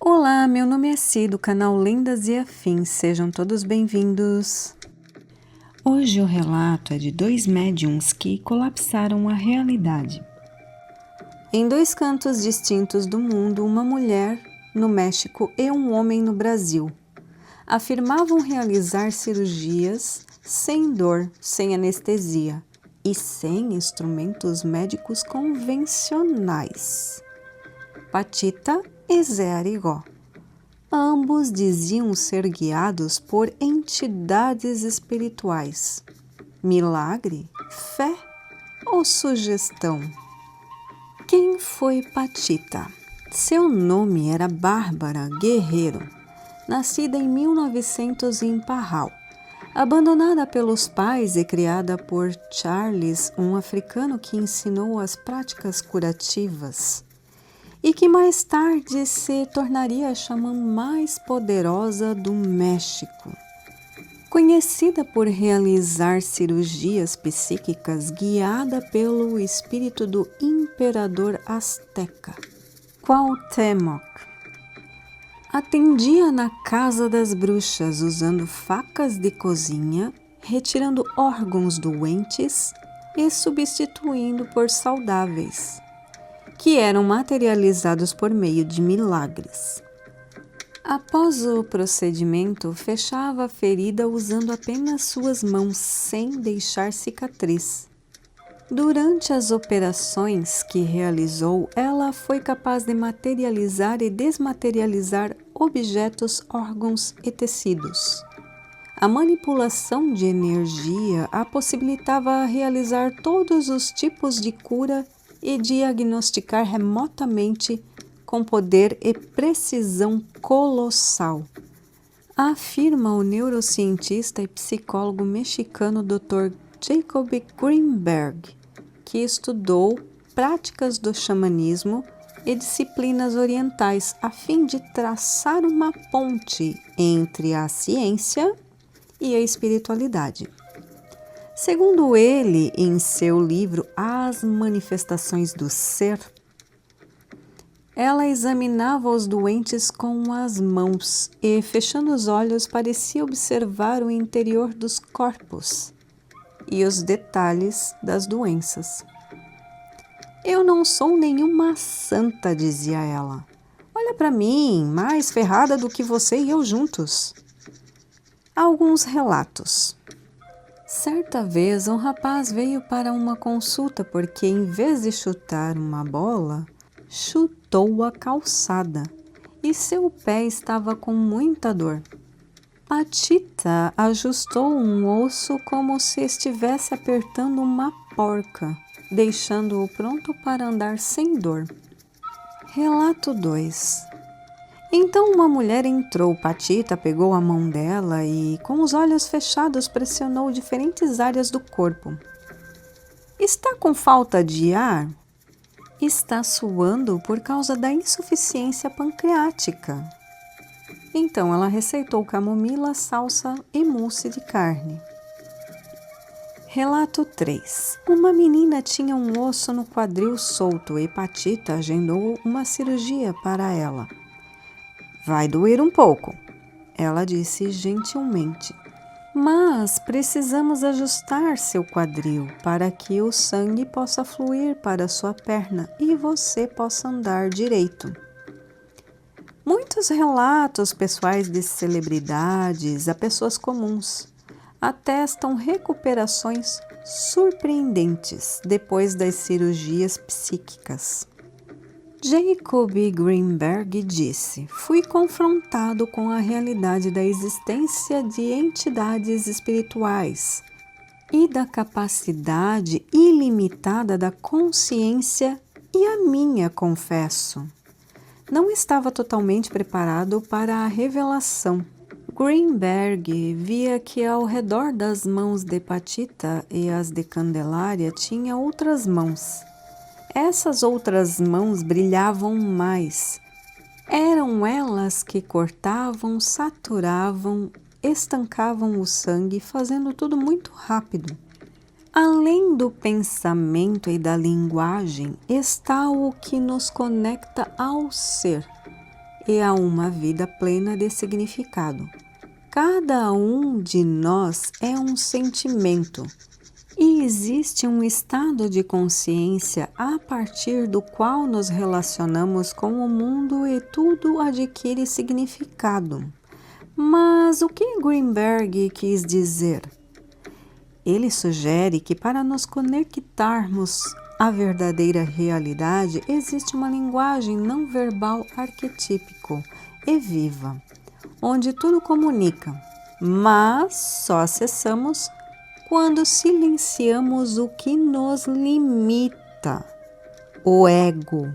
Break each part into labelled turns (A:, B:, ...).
A: Olá, meu nome é Si, do canal Lendas e Afins, sejam todos bem-vindos. Hoje o relato é de dois médiums que colapsaram a realidade. Em dois cantos distintos do mundo, uma mulher no México e um homem no Brasil afirmavam realizar cirurgias sem dor, sem anestesia e sem instrumentos médicos convencionais. Patita e Zé Arigó. Ambos diziam ser guiados por entidades espirituais. Milagre, fé ou sugestão? Quem foi Patita? Seu nome era Bárbara Guerreiro, nascida em 1900 em Parral. Abandonada pelos pais e criada por Charles, um africano que ensinou as práticas curativas e que mais tarde se tornaria a xamã mais poderosa do México. Conhecida por realizar cirurgias psíquicas guiada pelo espírito do imperador azteca, Cuauhtémoc. Atendia na casa das bruxas usando facas de cozinha, retirando órgãos doentes e substituindo por saudáveis, que eram materializados por meio de milagres. Após o procedimento, fechava a ferida usando apenas suas mãos, sem deixar cicatriz. Durante as operações que realizou, ela foi capaz de materializar e desmaterializar objetos, órgãos e tecidos. A manipulação de energia a possibilitava realizar todos os tipos de cura e diagnosticar remotamente com poder e precisão colossal, afirma o neurocientista e psicólogo mexicano Dr. Jacob Greenberg, que estudou práticas do xamanismo e disciplinas orientais a fim de traçar uma ponte entre a ciência e a espiritualidade. Segundo ele, em seu livro As Manifestações do Ser, ela examinava os doentes com as mãos e, fechando os olhos, parecia observar o interior dos corpos e os detalhes das doenças. Eu não sou nenhuma santa, dizia ela. Olha para mim, mais ferrada do que você e eu juntos. Alguns relatos. Certa vez, um rapaz veio para uma consulta porque, em vez de chutar uma bola, chutou a calçada e seu pé estava com muita dor. Patita ajustou um osso como se estivesse apertando uma porca, deixando-o pronto para andar sem dor. Relato 2. Então uma mulher entrou. Patita pegou a mão dela e, com os olhos fechados, pressionou diferentes áreas do corpo. Está com falta de ar? Está suando por causa da insuficiência pancreática. Então ela receitou camomila, salsa e mousse de carne. Relato 3. Uma menina tinha um osso no quadril solto e Patita agendou uma cirurgia para ela. Vai doer um pouco, ela disse gentilmente. Mas precisamos ajustar seu quadril para que o sangue possa fluir para sua perna e você possa andar direito. Muitos relatos pessoais de celebridades a pessoas comuns atestam recuperações surpreendentes depois das cirurgias psíquicas. Jacob Greenberg disse: fui confrontado com a realidade da existência de entidades espirituais e da capacidade ilimitada da consciência e a minha, confesso. Não estava totalmente preparado para a revelação. Greenberg via que ao redor das mãos de Patita e as de Candelária tinha outras mãos. Essas outras mãos brilhavam mais. Eram elas que cortavam, saturavam, estancavam o sangue, fazendo tudo muito rápido. Além do pensamento e da linguagem, está o que nos conecta ao ser e a uma vida plena de significado. Cada um de nós é um sentimento e existe um estado de consciência a partir do qual nos relacionamos com o mundo e tudo adquire significado. Mas o que Greenberg quis dizer? Ele sugere que para nos conectarmos à verdadeira realidade existe uma linguagem não verbal arquetípico e viva, onde tudo comunica, mas só acessamos quando silenciamos o que nos limita, o ego.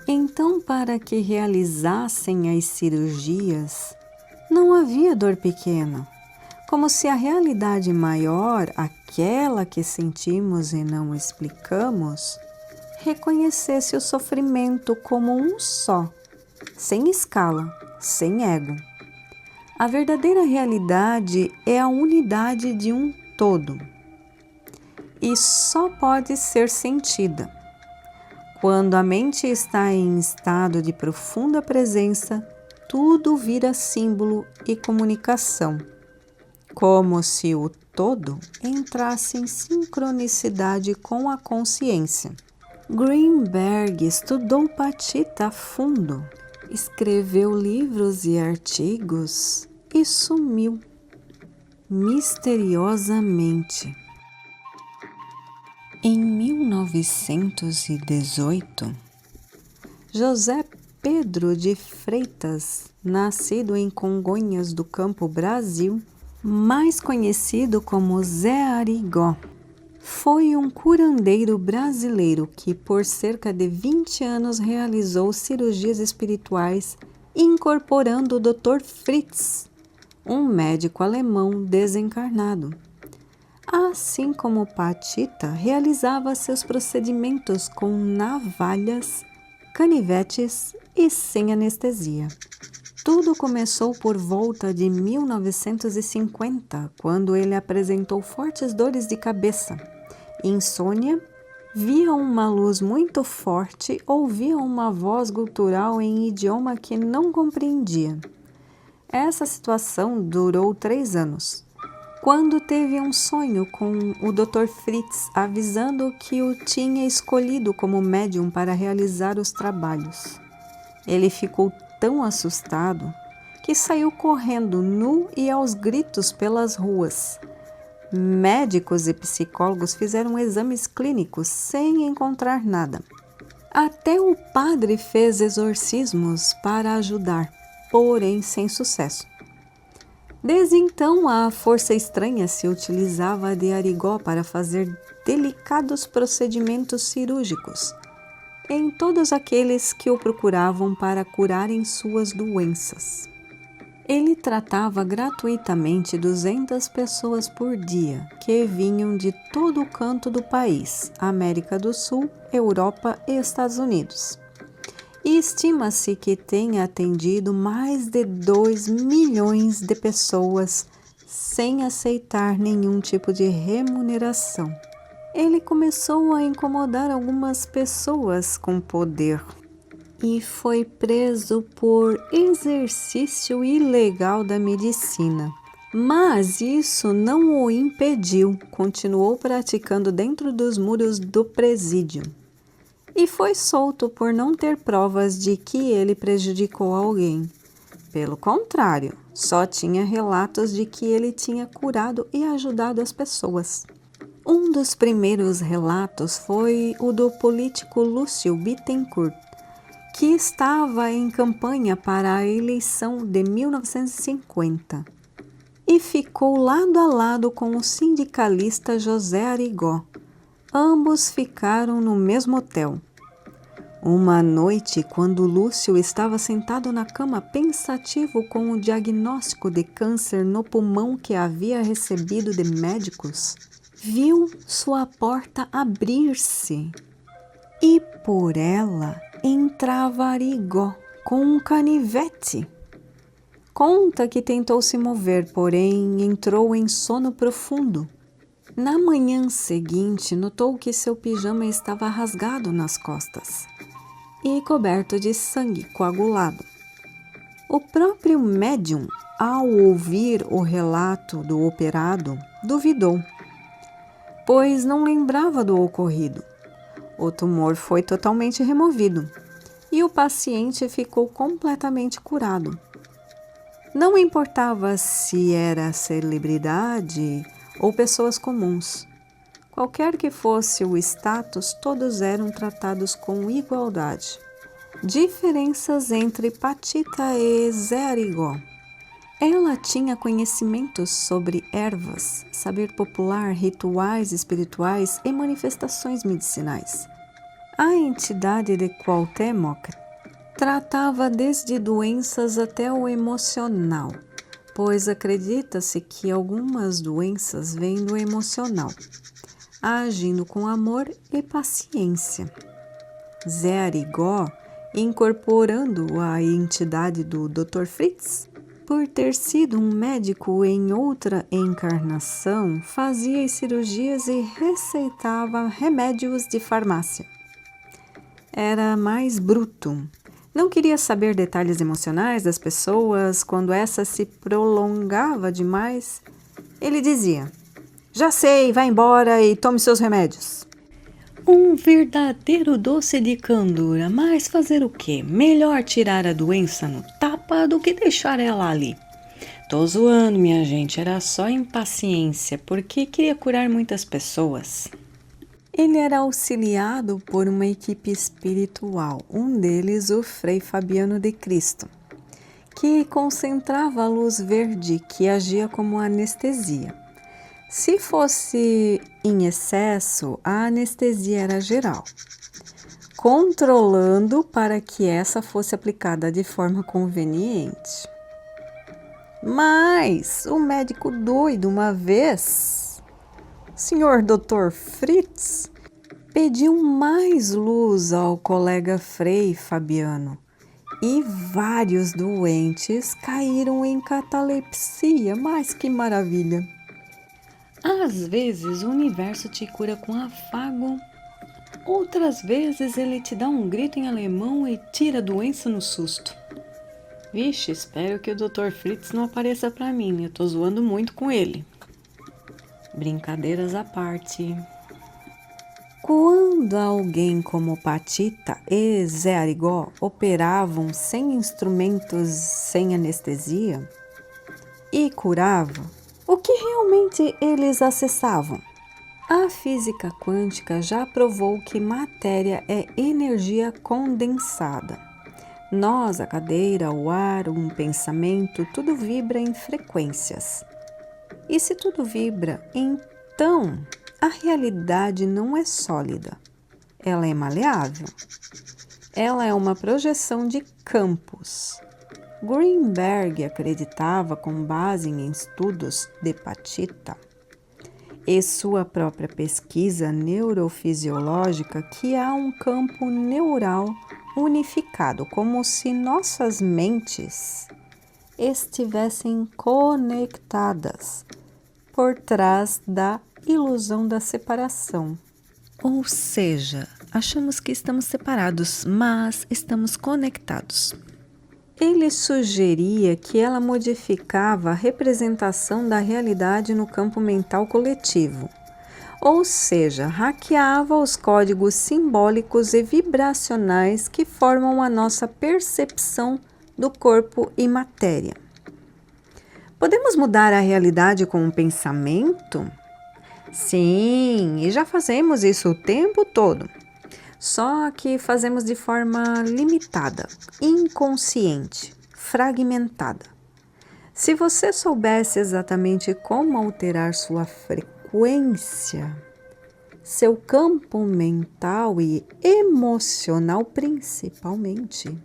A: Então, para que realizassem as cirurgias, não havia dor pequena, como se a realidade maior, aquela que sentimos e não explicamos, reconhecesse o sofrimento como um só, sem escala, sem ego. A verdadeira realidade é a unidade de um todo e só pode ser sentida quando a mente está em estado de profunda presença. Tudo vira símbolo e comunicação, como se o todo entrasse em sincronicidade com a consciência. Greenberg estudou Patita a fundo, escreveu livros e artigos e sumiu misteriosamente. Em 1918, José Pedro de Freitas, nascido em Congonhas do Campo, Brasil, mais conhecido como Zé Arigó, foi um curandeiro brasileiro que por cerca de 20 anos realizou cirurgias espirituais incorporando o Dr. Fritz, um médico alemão desencarnado. Assim como Patita realizava seus procedimentos com navalhas, canivetes e sem anestesia. Tudo começou por volta de 1950, quando ele apresentou fortes dores de cabeça, insônia, via uma luz muito forte, ouvia uma voz gutural em idioma que não compreendia. Essa situação durou 3 anos, quando teve um sonho com o Dr. Fritz avisando que o tinha escolhido como médium para realizar os trabalhos. Ele ficou tão assustado que saiu correndo nu e aos gritos pelas ruas. Médicos e psicólogos fizeram exames clínicos sem encontrar nada. Até o padre fez exorcismos para ajudar, porém sem sucesso. Desde então, a força estranha se utilizava de Arigó para fazer delicados procedimentos cirúrgicos em todos aqueles que o procuravam para curarem suas doenças. Ele tratava gratuitamente 200 pessoas por dia, que vinham de todo o canto do país, América do Sul, Europa e Estados Unidos. E estima-se que tenha atendido mais de 2 milhões de pessoas sem aceitar nenhum tipo de remuneração. Ele começou a incomodar algumas pessoas com poder e foi preso por exercício ilegal da medicina. Mas isso não o impediu, continuou praticando dentro dos muros do presídio. E foi solto por não ter provas de que ele prejudicou alguém. Pelo contrário, só tinha relatos de que ele tinha curado e ajudado as pessoas. Um dos primeiros relatos foi o do político Lúcio Bittencourt, que estava em campanha para a eleição de 1950 e ficou lado a lado com o sindicalista José Arigó. Ambos ficaram no mesmo hotel. Uma noite, quando Lúcio estava sentado na cama pensativo com o diagnóstico de câncer no pulmão que havia recebido de médicos, viu sua porta abrir-se e por ela entrava Arigó com um canivete. Conta que tentou se mover, porém entrou em sono profundo. Na manhã seguinte, notou que seu pijama estava rasgado nas costas e coberto de sangue coagulado. O próprio médium, ao ouvir o relato do operado, duvidou, pois não lembrava do ocorrido. O tumor foi totalmente removido e o paciente ficou completamente curado. Não importava se era celebridade ou pessoas comuns. Qualquer que fosse o status, todos eram tratados com igualdade. Diferenças entre Patita e Zé Arigó. Ela tinha conhecimentos sobre ervas, saber popular, rituais espirituais e manifestações medicinais. A entidade de Cuauhtémoc tratava desde doenças até o emocional, pois acredita-se que algumas doenças vêm do emocional, agindo com amor e paciência. Zé Arigó, incorporando a entidade do Dr. Fritz, por ter sido um médico em outra encarnação, fazia cirurgias e receitava remédios de farmácia. Era mais bruto. Não queria saber detalhes emocionais das pessoas. Quando essa se prolongava demais, ele dizia: "Já sei, vá embora e tome seus remédios." Um verdadeiro doce de candura, mas fazer o quê? Melhor tirar a doença no tapa do que deixar ela ali. Tô zoando, minha gente, era só impaciência, porque queria curar muitas pessoas. Ele era auxiliado por uma equipe espiritual, um deles o Frei Fabiano de Cristo, que concentrava a luz verde que agia como anestesia. Se fosse em excesso, a anestesia era geral, controlando para que essa fosse aplicada de forma conveniente. Mas o médico doido, uma vez, Sr. Dr. Fritz, pediu mais luz ao colega Frei Fabiano e vários doentes caíram em catalepsia. Mas que maravilha! Às vezes o universo te cura com afago, outras vezes ele te dá um grito em alemão e tira a doença no susto. Vixe, espero que o Dr. Fritz não apareça pra mim, eu tô zoando muito com ele. Brincadeiras à parte. Quando alguém como Patita e Zé Arigó operavam sem instrumentos, sem anestesia, e curavam, o que realmente eles acessavam? A física quântica já provou que matéria é energia condensada. Nós, a cadeira, o ar, um pensamento, tudo vibra em frequências. E se tudo vibra, então a realidade não é sólida. Ela é maleável. Ela é uma projeção de campos. Greenberg acreditava, com base em estudos de Patita e sua própria pesquisa neurofisiológica, que há um campo neural unificado, como se nossas mentes estivessem conectadas por trás da ilusão da separação. Ou seja, achamos que estamos separados, mas estamos conectados. Ele sugeria que ela modificava a representação da realidade no campo mental coletivo, ou seja, hackeava os códigos simbólicos e vibracionais que formam a nossa percepção do corpo e matéria. Podemos mudar a realidade com um pensamento? Sim, e já fazemos isso o tempo todo. Só que fazemos de forma limitada, inconsciente, fragmentada. Se você soubesse exatamente como alterar sua frequência, seu campo mental e emocional principalmente,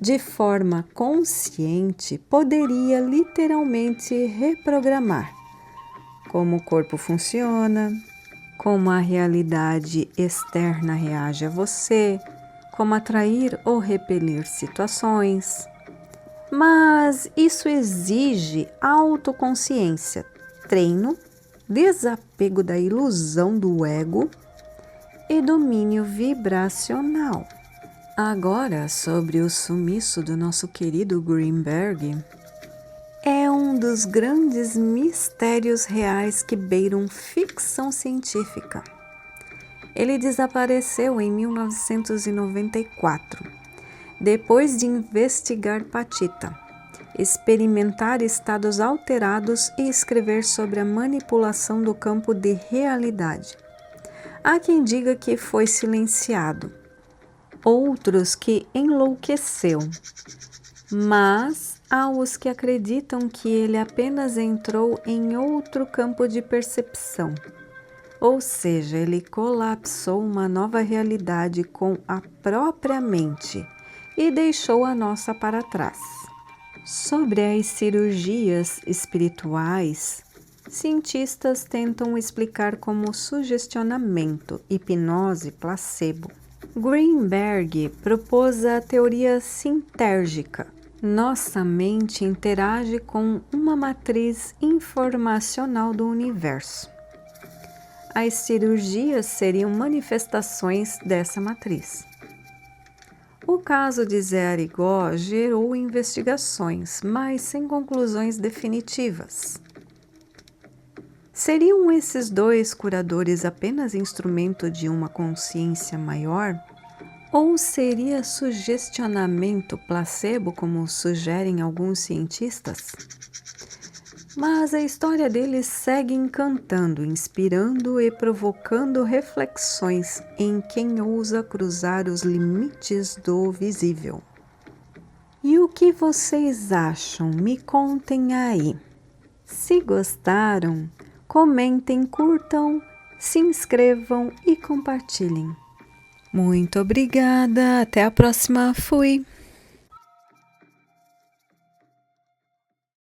A: de forma consciente, poderia literalmente reprogramar como o corpo funciona, como a realidade externa reage a você, como atrair ou repelir situações. Mas isso exige autoconsciência, treino, desapego da ilusão do ego e domínio vibracional. Agora, sobre o sumiço do nosso querido Greenberg, é um dos grandes mistérios reais que beiram ficção científica. Ele desapareceu em 1994, depois de investigar Patita, experimentar estados alterados e escrever sobre a manipulação do campo de realidade. Há quem diga que foi silenciado, outros que enlouqueceu, mas há os que acreditam que ele apenas entrou em outro campo de percepção, ou seja, ele colapsou uma nova realidade com a própria mente e deixou a nossa para trás. Sobre as cirurgias espirituais, cientistas tentam explicar como sugestionamento, hipnose, placebo. Greenberg propôs a teoria sintérgica. Nossa mente interage com uma matriz informacional do universo. As cirurgias seriam manifestações dessa matriz. O caso de Zé Arigó gerou investigações, mas sem conclusões definitivas. Seriam esses dois curadores apenas instrumento de uma consciência maior? Ou seria sugestionamento placebo, como sugerem alguns cientistas? Mas a história deles segue encantando, inspirando e provocando reflexões em quem ousa cruzar os limites do visível. E o que vocês acham? Me contem aí. Se gostaram, comentem, curtam, se inscrevam e compartilhem. Muito obrigada, até a próxima, fui!